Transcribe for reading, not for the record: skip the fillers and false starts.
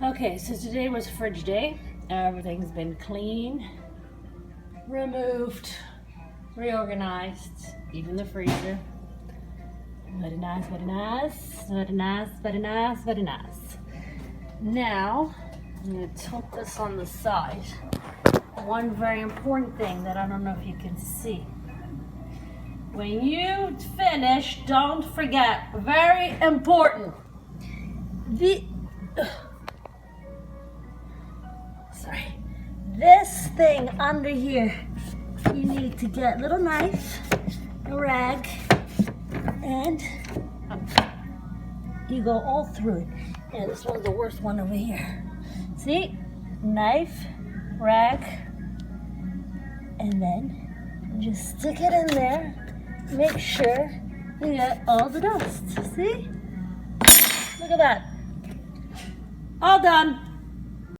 Okay, so today was fridge day. Everything's been clean, removed, reorganized, even the freezer. Very nice, very nice, very nice, very nice, very nice. Now, I'm going to tilt this on the side. One very important thing that I don't know if you can see. When you finish, don't forget, very important, this thing under here, you need to get a little knife, a rag, and you go all through it. Yeah, this one's the worst one over here. See? Knife, rag, and then just stick it in there. Make sure you get all the dust. See? Look at that. All done.